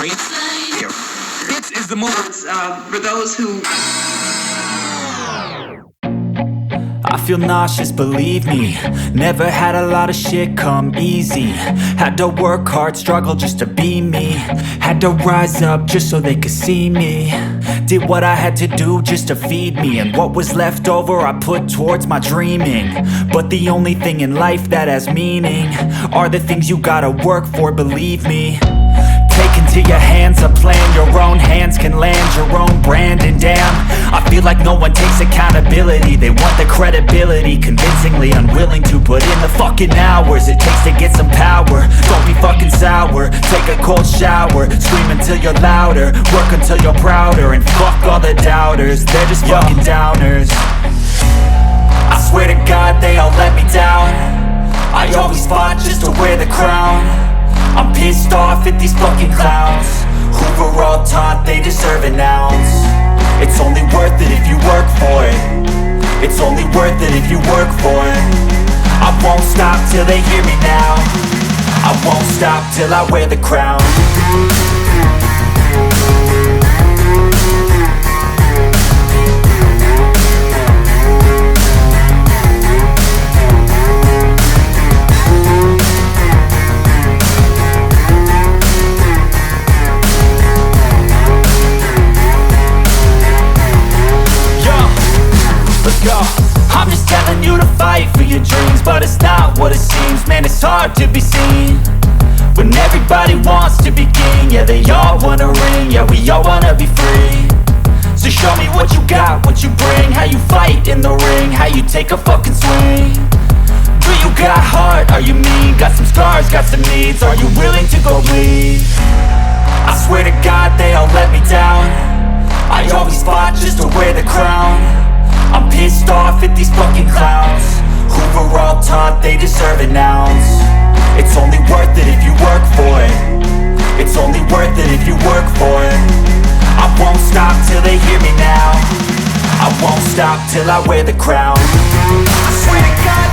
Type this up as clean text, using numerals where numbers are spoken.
Sorry. Here. This is the move. For those who... I feel nauseous, believe me. Never had a lot of shit come easy. Had to work hard, struggle just to be me. Had to rise up just so they could see me. Did what I had to do just to feed me. And what was left over I put towards my dreaming. But the only thing in life that has meaning are the things you gotta work for, believe me. Take into your hands a plan. Your own hands can land your own brand. And damn, I feel like no one takes accountability. They want the credibility, convincingly unwilling to put in the fucking hours it takes to get some power. Don't be fucking sour, take a cold shower. Scream until you're louder, work until you're prouder. And fuck all the doubters, they're just fucking downers. I swear to God they all let me down. I always fought just to wear the crown. I'm pissed off at these fucking clowns who were all taught they deserve an ounce. It's only worth it if you work for it. It's only worth it if you work for it. I won't stop till they hear me now. I won't stop till I wear the crown. I'm just telling you to fight for your dreams, but it's not what it seems. Man, it's hard to be seen when everybody wants to be king. Yeah, they all wanna ring, yeah, we all wanna be free. So show me what you got, what you bring, how you fight in the ring, how you take a fucking swing. Do you got heart, are you mean? Got some scars, got some needs, are you willing to go bleed? I swear to God they all let me down. I always fought just to wear the crown. I'm pissed off at these fucking clowns who were all taught they deserve an ounce. It's only worth it if you work for it. It's only worth it if you work for it. I won't stop till they hear me now. I won't stop till I wear the crown. I swear to God